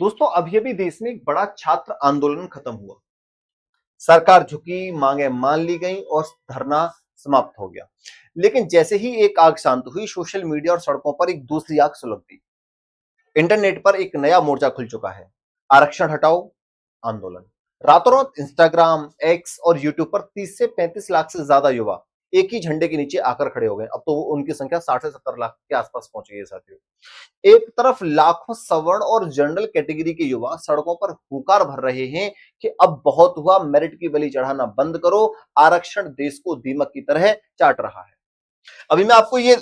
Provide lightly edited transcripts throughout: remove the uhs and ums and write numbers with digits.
दोस्तों अभी अभी देश में एक बड़ा छात्र आंदोलन खत्म हुआ। सरकार झुकी, मांगे मान ली गई और धरना समाप्त हो गया। लेकिन जैसे ही एक आग शांत हुई, सोशल मीडिया और सड़कों पर एक दूसरी आग सुलग गई। इंटरनेट पर एक नया मोर्चा खुल चुका है, आरक्षण हटाओ आंदोलन। रातों रात इंस्टाग्राम, एक्स और यूट्यूब पर 30 से 35 लाख से ज्यादा युवा एक ही झंडे के नीचे आकर खड़े हो गए। अब तो उनकी संख्या 60 से 70 लाख के आसपास पहुंच गई है साथियों। एक तरफ लाखों सवर्ण और जनरल कैटेगरी के युवा सड़कों पर हुकार भर रहे हैं कि अब बहुत हुआ, मेरिट की बलि चढ़ाना बंद करो, आरक्षण देश को दीमक की तरह चाट रहा है। अभी मैं आपको ये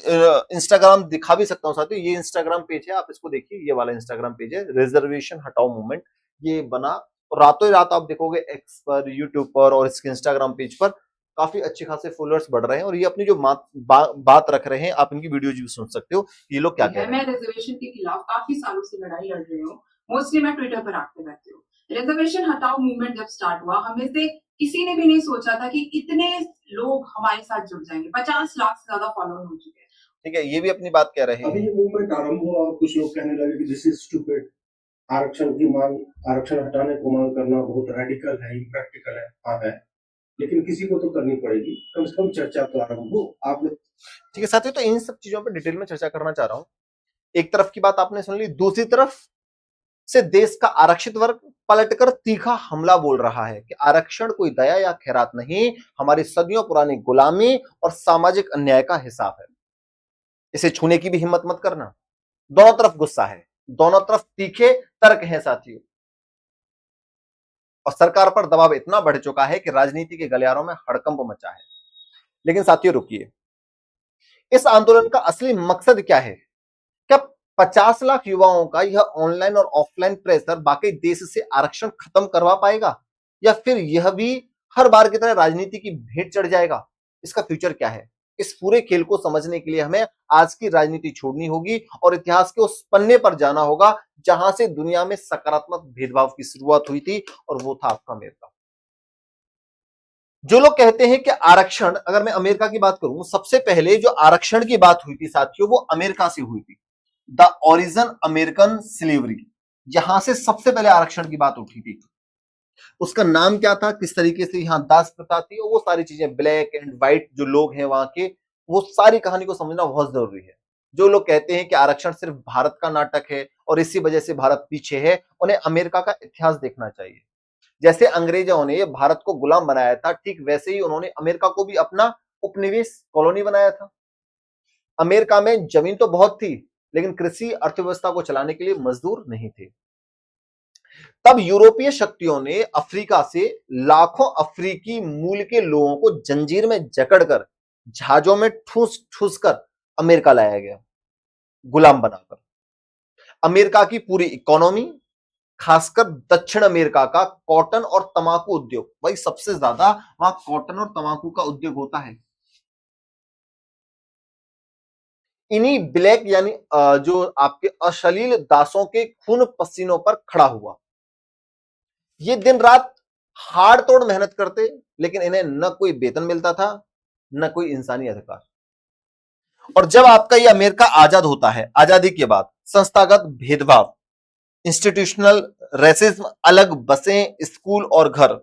इंस्टाग्राम दिखा भी सकता हूं साथियों। ये इंस्टाग्राम पेज है, आप इसको देखिए। ये वाला इंस्टाग्राम पेज है, रिजर्वेशन हटाओ मूवमेंट। ये बना और रातों ही रात आप देखोगे एक्स पर, यूट्यूब पर और इसके इंस्टाग्राम पेज पर काफी अच्छे खासे फॉलोअर्स बढ़ रहे हैं। और ये अपनी जो बात रख रहे हैं, आप इनकी वीडियो भी सुन सकते हो, ये लोग क्या कह रहे हैं। मैं रिजर्वेशन के खिलाफ काफी सालों से लड़ाई लड़ रही हूँ। मोस्टली मैं ट्विटर पर एक्टिव रहती हूँ। रिजर्वेशन हटाओ मूवमेंट जब स्टार्ट हुआ, हमें से किसी ने भी नहीं सोचा था कि इतने लोग हमारे साथ जुड़ जाएंगे। 50 लाख से ज्यादा फॉलोअर हो चुके हैं। ठीक है, ये भी अपनी बात कह रहे हैं। अभी ये मूवमेंट आरंभ हुआ और कुछ लोग कहने लगे कि दिस इज स्टूपिड। आरक्षण हटाने को मांग करना बहुत रेडिकल है, इम्प्रैक्टिकल है। हाँ है, लेकिन किसी को तो करनी पड़ेगी। कम से कम चर्चा तो आरंभ हो। आपने ठीक है साथियों, तो इन सब चीजों पर डिटेल में चर्चा करना चाह रहा हूं। एक तरफ की बात आपने सुन ली, दूसरी तरफ से देश का आरक्षित वर्ग पलटकर तीखा हमला बोल रहा है कि आरक्षण कोई दया या खैरात नहीं, हमारी सदियों पुरानी गुलामी और सामाजिक अन्याय का हिसाब है। इसे छूने की भी हिम्मत मत करना। दोनों तरफ गुस्सा है, दोनों तरफ तीखे तर्क हैं साथियों। और सरकार पर दबाव इतना बढ़ चुका है कि राजनीति के गलियारों में हड़कंप मचा है। लेकिन साथियों रुकिए, इस आंदोलन का असली मकसद क्या है? क्या 50 लाख युवाओं का यह ऑनलाइन और ऑफलाइन प्रेशर बाकी देश से आरक्षण खत्म करवा पाएगा, या फिर यह भी हर बार की तरह राजनीति की भेंट चढ़ जाएगा? इसका फ्यूचर क्या है? इस पूरे खेल को समझने के लिए हमें आज की राजनीति छोड़नी होगी और इतिहास के उस पन्ने पर जाना होगा जहां से दुनिया में सकारात्मक भेदभाव की शुरुआत हुई थी, और वो था आपका अमेरिका। जो लोग कहते हैं कि आरक्षण, अगर मैं अमेरिका की बात करूं, सबसे पहले जो आरक्षण की बात हुई थी साथियों, वो अमेरिका से हुई थी। द ओरिजिन अमेरिकन स्लेवरी, यहां से सबसे पहले आरक्षण की बात उठी थी। उसका नाम क्या था, किस तरीके से यहां दास प्रथा थी, और वो सारी चीजें, ब्लैक एंड व्हाइट जो लोग हैं वहां के, वो सारी कहानी को समझना बहुत जरूरी है। जो लोग कहते हैं कि आरक्षण सिर्फ भारत का नाटक है और इसी वजह से भारत पीछे है, उन्हें अमेरिका का इतिहास देखना चाहिए। जैसे अंग्रेजों ने भारत को गुलाम बनाया था, ठीक वैसे ही उन्होंने अमेरिका को भी अपना उपनिवेश कॉलोनी बनाया था। अमेरिका में जमीन तो बहुत थी, लेकिन कृषि अर्थव्यवस्था को चलाने के लिए मजदूर नहीं थे। तब यूरोपीय शक्तियों ने अफ्रीका से लाखों अफ्रीकी मूल के लोगों को जंजीर में जकड़कर, जहाजों में ठूस ठूस कर अमेरिका लाया गया, गुलाम बनाकर। अमेरिका की पूरी इकोनॉमी, खासकर दक्षिण अमेरिका का कॉटन और तंबाकू उद्योग, भाई सबसे ज्यादा वहां कॉटन और तंबाकू का उद्योग होता है, इन्हीं ब्लैक यानी जो आपके अश्लील दासों के खून पसीनों पर खड़ा हुआ। ये दिन रात हाड़ तोड़ मेहनत करते, लेकिन इन्हें न कोई वेतन मिलता था, न कोई इंसानी अधिकार। और जब आपका ये अमेरिका आजाद होता है, आजादी के बाद संस्थागत भेदभाव, इंस्टीट्यूशनल रेसिज्म, अलग बसें, स्कूल और घर,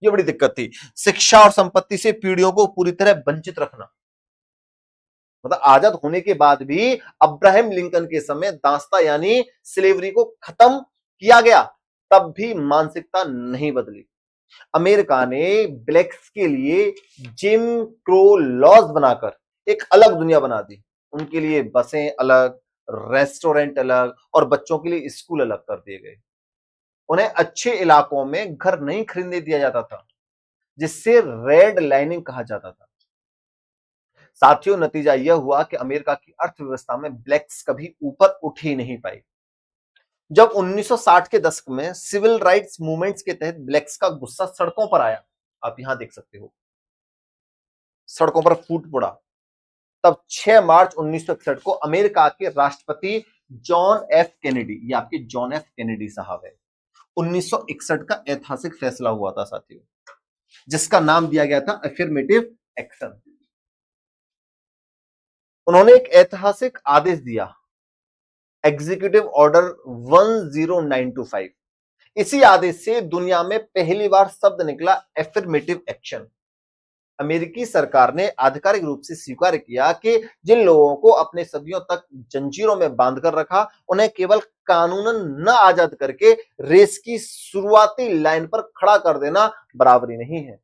ये बड़ी दिक्कत थी। शिक्षा और संपत्ति से पीढ़ियों को पूरी तरह वंचित रखना। मतलब आजाद होने के बाद भी अब्राहम लिंकन के समय दासता यानी स्लेवरी को खत्म किया गया, तब भी मानसिकता नहीं बदली। अमेरिका ने ब्लैक्स के लिए जिम क्रो लॉज बनाकर एक अलग दुनिया बना दी। उनके लिए बसें अलग, रेस्टोरेंट अलग और बच्चों के लिए स्कूल अलग कर दिए गए। उन्हें अच्छे इलाकों में घर नहीं खरीदने दिया जाता था, जिससे रेड लाइनिंग कहा जाता था। साथियों, नतीजा यह हुआ कि अमेरिका की अर्थव्यवस्था में ब्लैक्स कभी ऊपर उठ ही नहीं पाई। जब 1960 के दशक में सिविल राइट्स मूवमेंट्स के तहत ब्लैक्स का गुस्सा सड़कों पर आया, आप यहां देख सकते हो, सड़कों पर फूट पड़ा, तब 6 मार्च 1961 को अमेरिका के राष्ट्रपति जॉन एफ कैनेडी, ये आपके जॉन एफ कैनेडी साहब है, 1961 का ऐतिहासिक फैसला हुआ था साथियों, जिसका नाम दिया गया था अफर्मेटिव एक्शन। उन्होंने एक ऐतिहासिक आदेश दिया, एग्जीक्यूटिव ऑर्डर 10925। इसी आदेश से दुनिया में पहली बार शब्द निकला एफर्मेटिव एक्शन। अमेरिकी सरकार ने आधिकारिक रूप से स्वीकार किया कि जिन लोगों को अपने सदियों तक जंजीरों में बांधकर रखा, उन्हें केवल कानूनन न आजाद करके रेस की शुरुआती लाइन पर खड़ा कर देना बराबरी नहीं है।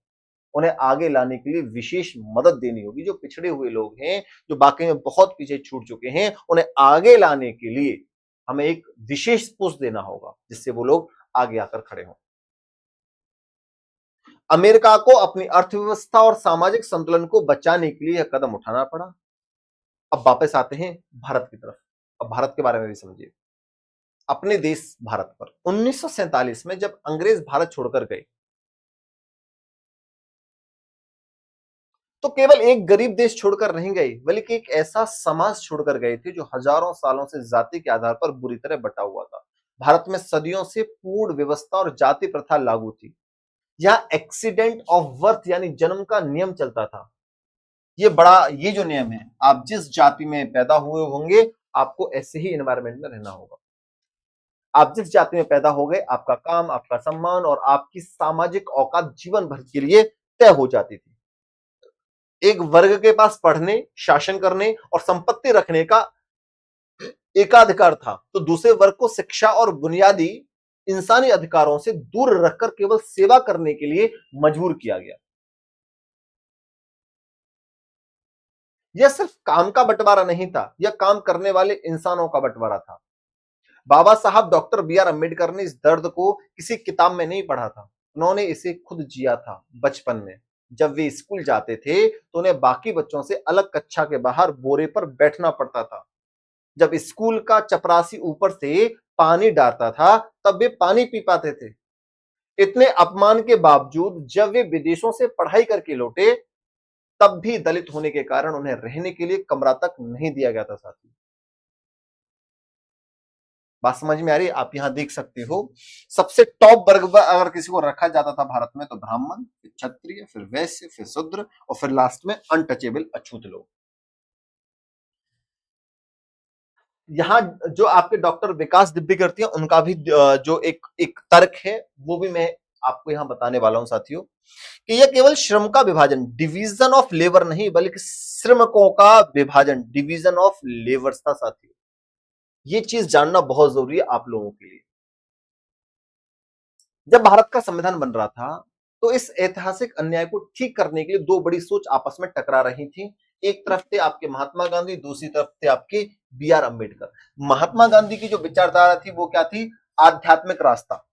उन्हें आगे लाने के लिए विशेष मदद देनी होगी। जो पिछड़े हुए लोग हैं, जो बाकी में बहुत पीछे छूट चुके हैं, उन्हें आगे लाने के लिए हमें एक विशेष पुश देना होगा, जिससे वो लोग आगे आकर खड़े हों। अमेरिका को अपनी अर्थव्यवस्था और सामाजिक संतुलन को बचाने के लिए यह कदम उठाना पड़ा। अब वापस आते हैं भारत की तरफ। अब भारत के बारे में भी समझिए, अपने देश भारत पर 1947 में जब अंग्रेज भारत छोड़कर गए, तो केवल एक गरीब देश छोड़कर नहीं गए, बल्कि एक ऐसा समाज छोड़कर गए थे जो हजारों सालों से जाति के आधार पर बुरी तरह बटा हुआ था। भारत में सदियों से पूर्ण व्यवस्था और जाति प्रथा लागू थी। यहां एक्सीडेंट ऑफ बर्थ यानी जन्म का नियम चलता था। ये जो नियम है, आप जिस जाति में पैदा हुए होंगे, आपको ऐसे ही एनवायरमेंट में रहना होगा। आप जिस जाति में पैदा हो गए, आपका काम, आपका सम्मान और आपकी सामाजिक औकात जीवन भर के लिए तय हो जाती थी। एक वर्ग के पास पढ़ने, शासन करने और संपत्ति रखने का एकाधिकार था, तो दूसरे वर्ग को शिक्षा और बुनियादी इंसानी अधिकारों से दूर रखकर केवल सेवा करने के लिए मजबूर किया गया। यह सिर्फ काम का बंटवारा नहीं था, यह काम करने वाले इंसानों का बंटवारा था। बाबा साहब डॉक्टर बी.आर. अम्बेडकर ने इस दर्द को किसी किताब में नहीं पढ़ा था, उन्होंने इसे खुद जिया था बचपन में। जब वे स्कूल जाते थे तो उन्हें बाकी बच्चों से अलग कक्षा के बाहर बोरे पर बैठना पड़ता था। जब स्कूल का चपरासी ऊपर से पानी डालता था, तब वे पानी पी पाते थे। इतने अपमान के बावजूद जब वे विदेशों से पढ़ाई करके लौटे, तब भी दलित होने के कारण उन्हें रहने के लिए कमरा तक नहीं दिया गया था। साथी, बात समझ में आ रही है? आप यहां देख सकते हो, सबसे टॉप वर्ग पर अगर किसी को रखा जाता था भारत में, तो ब्राह्मण, फिर क्षत्रिय, फिर वैश्य, फिर शूद्र और फिर लास्ट में अनटचेबल, अछूत लोग। यहाँ जो आपके डॉक्टर विकास दिब्यकीर्ति हैं, उनका भी जो एक तर्क है, वो भी मैं आपको यहां बताने वाला हूं साथियों, कि यह केवल श्रम का विभाजन, डिवीजन ऑफ लेबर नहीं, बल्कि श्रमिकों का विभाजन, डिवीजन ऑफ लेबर्स था साथियों। ये चीज जानना बहुत जरूरी है आप लोगों के लिए। जब भारत का संविधान बन रहा था, तो इस ऐतिहासिक अन्याय को ठीक करने के लिए दो बड़ी सोच आपस में टकरा रही थी। एक तरफ थे आपके महात्मा गांधी, दूसरी तरफ थे आपके बी.आर. अम्बेडकर। महात्मा गांधी की जो विचारधारा थी वो क्या थी? आध्यात्मिक रास्ता,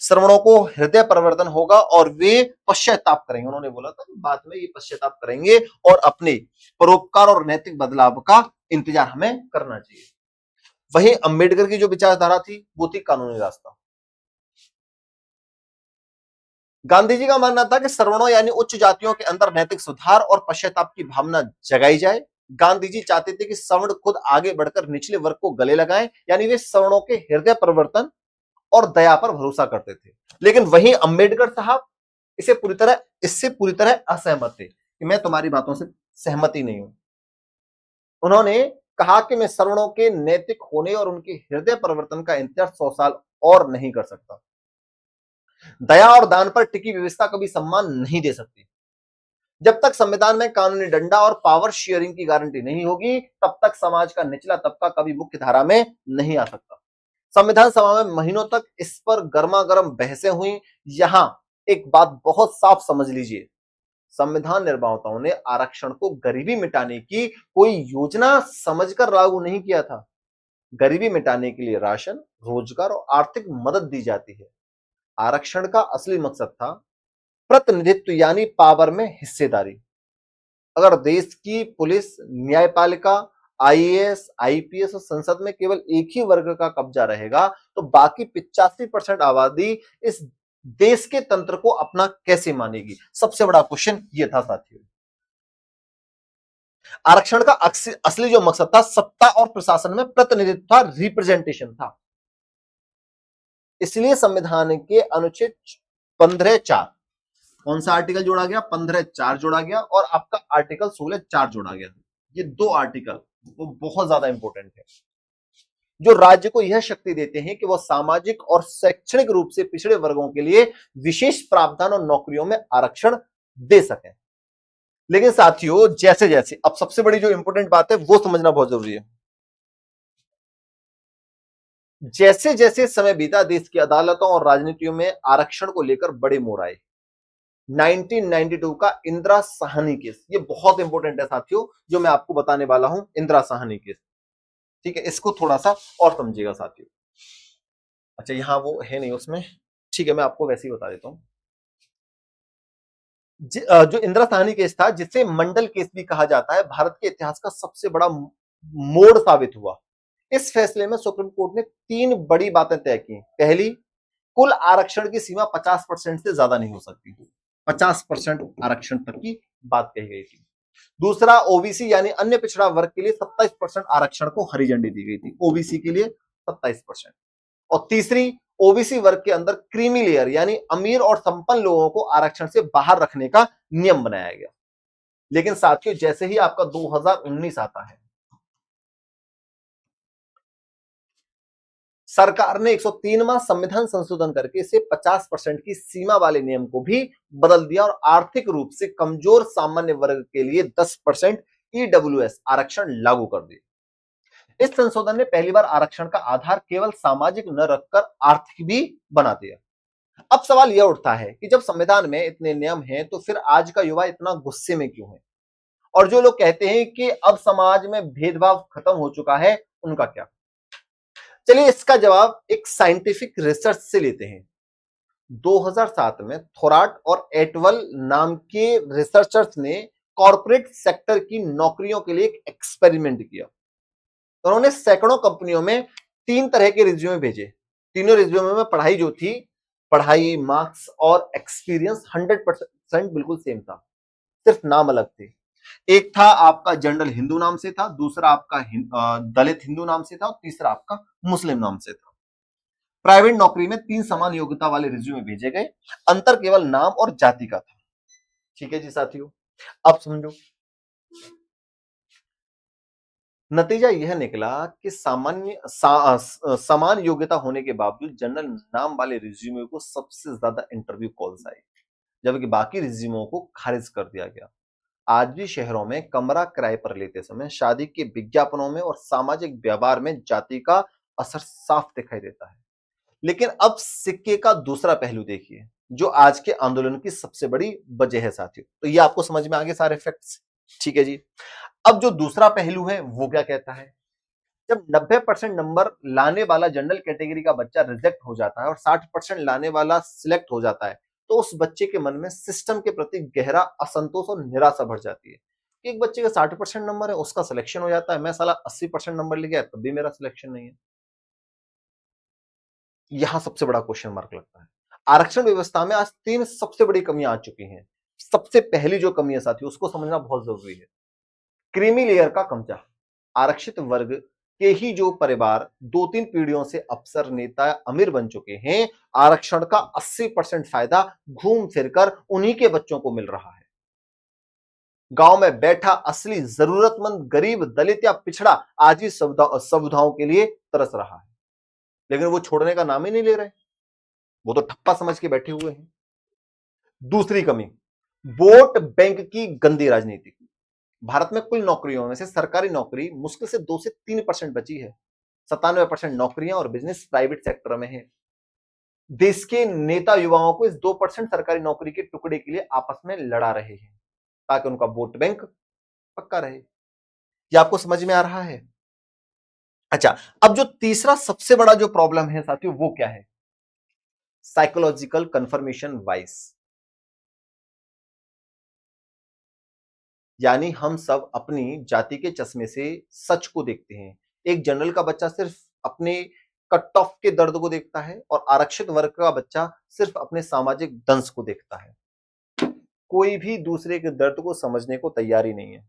श्रवणों को हृदय परिवर्तन होगा और वे पश्चाताप करेंगे। उन्होंने बोला था कि बाद में ये पश्चाताप करेंगे और अपने परोपकार और नैतिक बदलाव का इंतजार हमें करना चाहिए। वहीं अम्बेडकर की जो विचारधारा थी वो थी कानूनी रास्ता। गांधी जी का मानना था कि श्रवणों यानी उच्च जातियों के अंदर नैतिक सुधार और पश्चाताप की भावना जगाई जाए। गांधी जी चाहते थे कि सवर्ण खुद आगे बढ़कर निचले वर्ग को गले लगाएं, यानी वे सवर्णों के हृदय परिवर्तन और दया पर भरोसा करते थे। लेकिन वहीं अम्बेडकर साहब इससे पूरी तरह असहमत थे कि मैं तुम्हारी बातों से सहमत ही नहीं हूं। उन्होंने कहा कि मैं सवर्णों के नैतिक होने और उनके हृदय परिवर्तन का इंतजार 100 साल और नहीं कर सकता। दया और दान पर टिकी व्यवस्था कभी सम्मान नहीं दे सकती। जब तक संविधान में कानूनी डंडा और पावर शेयरिंग की गारंटी नहीं होगी, तब तक समाज का निचला तबका कभी मुख्य धारा में नहीं आ सकता। संविधान सभा में महीनों तक इस पर गर्मा गर्म बहसें हुई। यहां एक बात बहुत साफ समझ लीजिए, संविधान निर्माताओं ने आरक्षण को गरीबी मिटाने की कोई योजना समझकर लागू नहीं किया था। गरीबी मिटाने के लिए राशन, रोजगार और आर्थिक मदद दी जाती है। आरक्षण का असली मकसद था प्रतिनिधित्व यानी पावर में हिस्सेदारी। अगर देश की पुलिस, न्यायपालिका, आईएएस, आईपीएस और संसद में केवल एक ही वर्ग का कब्जा रहेगा, तो बाकी 85% आबादी इस देश के तंत्र को अपना कैसे मानेगी? सबसे बड़ा क्वेश्चन ये था साथियों। आरक्षण का असली जो मकसद था, सत्ता और प्रशासन में प्रतिनिधित्व था, रिप्रेजेंटेशन था। इसलिए संविधान के अनुच्छेद 15(4) कौन सा आर्टिकल जोड़ा गया? 15(4) जोड़ा गया और आपका आर्टिकल 16(4) जोड़ा गया। ये दो आर्टिकल वो बहुत ज्यादा इंपॉर्टेंट है। जो राज्य को यह शक्ति देते हैं कि वह सामाजिक और शैक्षणिक रूप से पिछड़े वर्गों के लिए विशेष प्रावधान और नौकरियों में आरक्षण दे सकें। लेकिन साथियों, जैसे जैसे, अब सबसे बड़ी जो इंपॉर्टेंट बात है वो समझना बहुत जरूरी है, जैसे जैसे समय बीता देश की अदालतों और राजनीतियों में आरक्षण को लेकर बड़े मोड़ आए। 1992 का इंदिरा साहनी केस, ये बहुत इंपॉर्टेंट है साथियों, जो मैं आपको बताने वाला हूं, इंदिरा साहनी केस। ठीक है, इसको थोड़ा सा और समझिएगा साथियों। अच्छा, यहां वो है नहीं उसमें, ठीक है, मैं आपको वैसे ही बता देता हूं। जो इंदिरा साहनी केस था, जिसे मंडल केस भी कहा जाता है, भारत के इतिहास का सबसे बड़ा मोड़ साबित हुआ। इस फैसले में सुप्रीम कोर्ट ने 3 बड़ी बातें तय की। पहली, कुल आरक्षण की सीमा 50% से ज्यादा नहीं हो सकती, 50% आरक्षण तक की बात कही गई थी। दूसरा, ओबीसी यानी अन्य पिछड़ा वर्ग के लिए 27% आरक्षण को हरी झंडी दी गई थी, ओबीसी के लिए 27%। और तीसरी, ओबीसी वर्ग के अंदर क्रीमी लेयर यानी अमीर और संपन्न लोगों को आरक्षण से बाहर रखने का नियम बनाया गया। लेकिन साथियों, जैसे ही आपका 2019 आता है, सरकार ने 103वां संविधान संशोधन करके इसे 50% की सीमा वाले नियम को भी बदल दिया और आर्थिक रूप से कमजोर सामान्य वर्ग के लिए 10% ईडब्ल्यूएस आरक्षण लागू कर दिया। इस संशोधन ने पहली बार आरक्षण का आधार केवल सामाजिक न रखकर आर्थिक भी बना दिया। अब सवाल यह उठता है कि जब संविधान में इतने नियम हैं, तो फिर आज का युवा इतना गुस्से में क्यों है? और जो लोग कहते हैं कि अब समाज में भेदभाव खत्म हो चुका है, उनका क्या? चलिए इसका जवाब एक साइंटिफिक रिसर्च से लेते हैं। 2007 में थोराट और एटवल नाम के रिसर्चर्स ने कॉर्पोरेट सेक्टर की नौकरियों के लिए एक एक्सपेरिमेंट किया। उन्होंने सैकड़ों कंपनियों में 3 तरह के रिज्यूमे भेजे। तीनों रिज्यूमे में पढ़ाई जो थी, पढ़ाई, मार्क्स और एक्सपीरियंस 100% बिल्कुल सेम था, सिर्फ नाम अलग थे। एक था आपका जनरल हिंदू नाम से था, दूसरा आपका दलित हिंदू नाम से था और तीसरा आपका मुस्लिम नाम से था। प्राइवेट नौकरी में 3 समान योग्यता वाले रिज्यूमे भेजे गए, अंतर केवल नाम और जाति का था। ठीक है जी साथियों, अब समझो। नतीजा यह निकला कि समान योग्यता होने के बावजूद जनरल नाम वाले रिज्यूमे को सबसे ज्यादा इंटरव्यू कॉल्स आए, जबकि बाकी रिज्यूमों को खारिज कर दिया गया। आज भी शहरों में कमरा किराए पर लेते समय, शादी के विज्ञापनों में और सामाजिक व्यवहार में जाति का असर साफ दिखाई देता है। लेकिन अब सिक्के का दूसरा पहलू देखिए, जो आज के आंदोलन की सबसे बड़ी वजह है साथियों। तो ये आपको समझ में आ गए सारे फैक्ट्स, ठीक है जी। अब जो दूसरा पहलू है वो क्या कहता है? जब 90% नंबर लाने वाला जनरल कैटेगरी का बच्चा रिजेक्ट हो जाता है और 60% लाने वाला सिलेक्ट हो जाता है, तो उस बच्चे के मन में सिस्टम के प्रति गहरा असंतोष और निराशा भर जाती है कि एक बच्चे का 60% नंबर है, उसका सिलेक्शन हो जाता है, मैं साला 80% नंबर ले गया तब भी मेरा सिलेक्शन नहीं है। यहां सबसे बड़ा क्वेश्चन मार्क लगता है। आरक्षण व्यवस्था में आज 3 सबसे बड़ी कमियां आ चुकी हैं। सबसे पहली जो कमी है साथियों, उसको समझना बहुत जरूरी है। क्रीमी लेयर का कब्जा। आरक्षित वर्ग के ही जो परिवार 2-3 पीढ़ियों से अफसर, नेता, अमीर बन चुके हैं, आरक्षण का 80% फायदा घूम फिरकर उन्हीं के बच्चों को मिल रहा है। गांव में बैठा असली जरूरतमंद गरीब, दलित या पिछड़ा आज ही सुविधाओं के लिए तरस रहा है, लेकिन वो छोड़ने का नाम ही नहीं ले रहे, वो तो ठप्पा समझ के बैठे हुए हैं। दूसरी कमी, वोट बैंक की गंदी राजनीति। भारत में कुल नौकरियों में से सरकारी नौकरी मुश्किल से 2 से 3% बची है। 97% नौकरियां और बिजनेस प्राइवेट सेक्टर में है। देश के नेता युवाओं को इस 2% सरकारी नौकरी के टुकड़े के लिए आपस में लड़ा रहे हैं ताकि उनका वोट बैंक पक्का रहे। यह आपको समझ में आ रहा है? अच्छा, अब जो तीसरा सबसे बड़ा जो प्रॉब्लम है साथियों, वो क्या है? Psychological confirmation bias. यानी हम सब अपनी जाति के चश्मे से सच को देखते हैं। एक जनरल का बच्चा सिर्फ अपने कट ऑफ के दर्द को देखता है और आरक्षित वर्ग का बच्चा सिर्फ अपने सामाजिक दंश को देखता है। कोई भी दूसरे के दर्द को समझने को तैयार ही नहीं है,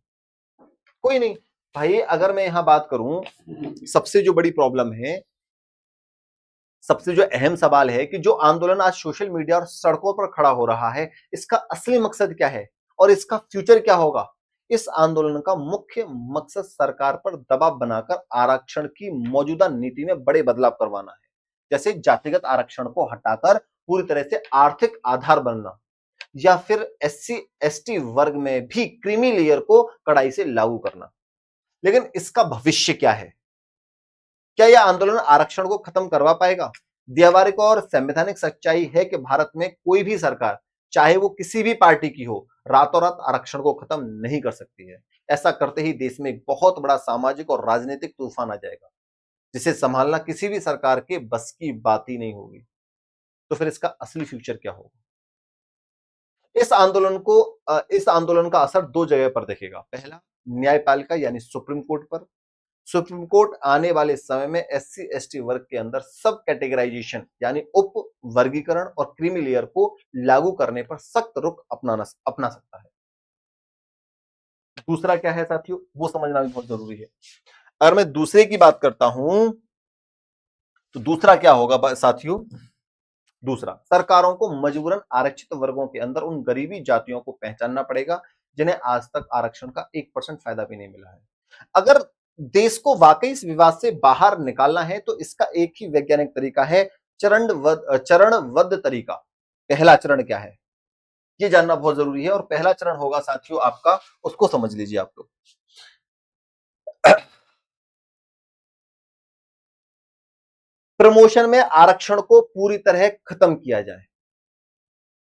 कोई नहीं। भाई अगर मैं यहां बात करूं, सबसे जो बड़ी प्रॉब्लम है, सबसे जो अहम सवाल है कि जो आंदोलन आज सोशल मीडिया और सड़कों पर खड़ा हो रहा है, इसका असली मकसद क्या है और इसका फ्यूचर क्या होगा? इस आंदोलन का मुख्य मकसद सरकार पर दबाव बनाकर आरक्षण की मौजूदा नीति में बड़े बदलाव करवाना है, जैसे जातिगत आरक्षण को हटाकर पूरी तरह से आर्थिक आधार बनना, या फिर एससी एसटी वर्ग में भी क्रीमी लेयर को कड़ाई से लागू करना। लेकिन इसका भविष्य क्या है? क्या यह आंदोलन आरक्षण को खत्म करवा पाएगा? व्यावहारिक और संवैधानिक सच्चाई है कि भारत में कोई भी सरकार, चाहे वो किसी भी पार्टी की हो, रातों रात आरक्षण को खत्म नहीं कर सकती है। ऐसा करते ही देश में एक बहुत बड़ा सामाजिक और राजनीतिक तूफान आ जाएगा, जिसे संभालना किसी भी सरकार के बस की बात ही नहीं होगी। तो फिर इसका असली फ्यूचर क्या होगा? इस आंदोलन का असर दो जगह पर दिखेगा। पहला, न्यायपालिका यानी सुप्रीम कोर्ट पर। सुप्रीम कोर्ट आने वाले समय में एससी एसटी वर्ग के अंदर सब कैटेगराइजेशन यानी उप वर्गीकरण और क्रीमी लेयर को लागू करने पर सख्त रुख अपना सकता है। दूसरा क्या है साथियों, वो समझना भी बहुत जरूरी है। अगर मैं दूसरे की बात करता हूं तो दूसरा क्या होगा साथियों? दूसरा, सरकारों को मजबूरन आरक्षित वर्गों के अंदर उन गरीबी जातियों को पहचानना पड़ेगा जिन्हें आज तक आरक्षण का 1% फायदा भी नहीं मिला है। अगर देश को वाकई इस विवाद से बाहर निकालना है तो इसका एक ही वैज्ञानिक तरीका है, चरणबद्ध तरीका। पहला चरण क्या है, ये जानना बहुत जरूरी है। और पहला चरण होगा साथियों आपका, उसको समझ लीजिए आप लोग। प्रमोशन में आरक्षण को पूरी तरह खत्म किया जाए।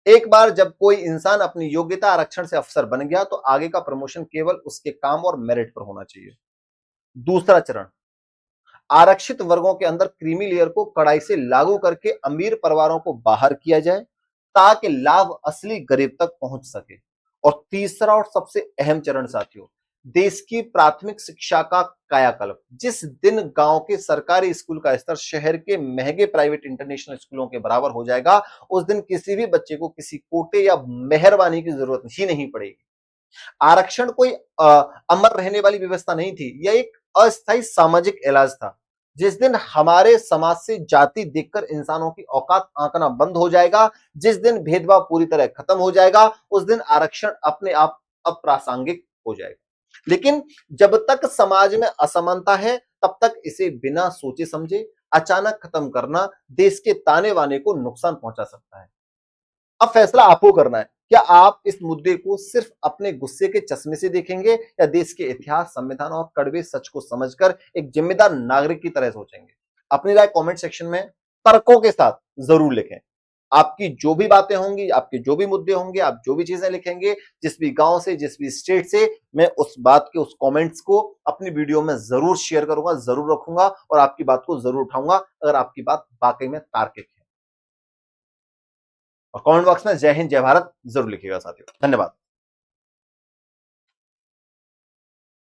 एक बार जब कोई इंसान अपनी योग्यता आरक्षण से अफसर बन गया तो आगे का प्रमोशन केवल उसके काम और मेरिट पर होना चाहिए। दूसरा चरण, आरक्षित वर्गों के अंदर क्रीमी लेयर को कड़ाई से लागू करके अमीर परिवारों को बाहर किया जाए ताकि लाभ असली गरीब तक पहुंच सके। और तीसरा और सबसे अहम चरण साथियों, देश की प्राथमिक शिक्षा का कायाकल्प। जिस दिन गांव के सरकारी स्कूल का स्तर शहर के महंगे प्राइवेट इंटरनेशनल स्कूलों के बराबर हो जाएगा, उस दिन किसी भी बच्चे को किसी कोटे या मेहरबानी की जरूरत ही नहीं पड़ेगी। आरक्षण कोई अमर रहने वाली व्यवस्था नहीं थी, यह एक अस्थायी सामाजिक इलाज था। जिस दिन हमारे समाज से जाति देखकर इंसानों की औकात आंकना बंद हो जाएगा, जिस दिन भेदभाव पूरी तरह खत्म हो जाएगा, उस दिन आरक्षण अपने आप अप्रासंगिक हो जाएगा। लेकिन जब तक समाज में असमानता है तब तक इसे बिना सोचे समझे अचानक खत्म करना देश के ताने बाने को नुकसान पहुंचा सकता है। अब फैसला आपको करना है, क्या आप इस मुद्दे को सिर्फ अपने गुस्से के चश्मे से देखेंगे या देश के इतिहास, संविधान और कड़वे सच को समझकर एक जिम्मेदार नागरिक की तरह सोचेंगे? अपनी राय कमेंट सेक्शन में तर्कों के साथ जरूर लिखें। आपकी जो भी बातें होंगी, आपके जो भी मुद्दे होंगे, आप जो भी चीजें लिखेंगे, जिस भी गांव से, जिस भी स्टेट से, मैं उस बात के उस कमेंट्स को अपनी वीडियो में जरूर शेयर करूंगा, जरूर रखूंगा और आपकी बात को जरूर उठाऊंगा अगर आपकी बात वाकई में तार्किक है। और कमेंट बॉक्स में जय हिंद जय भारत जरूर लिखिएगा साथियों। धन्यवाद।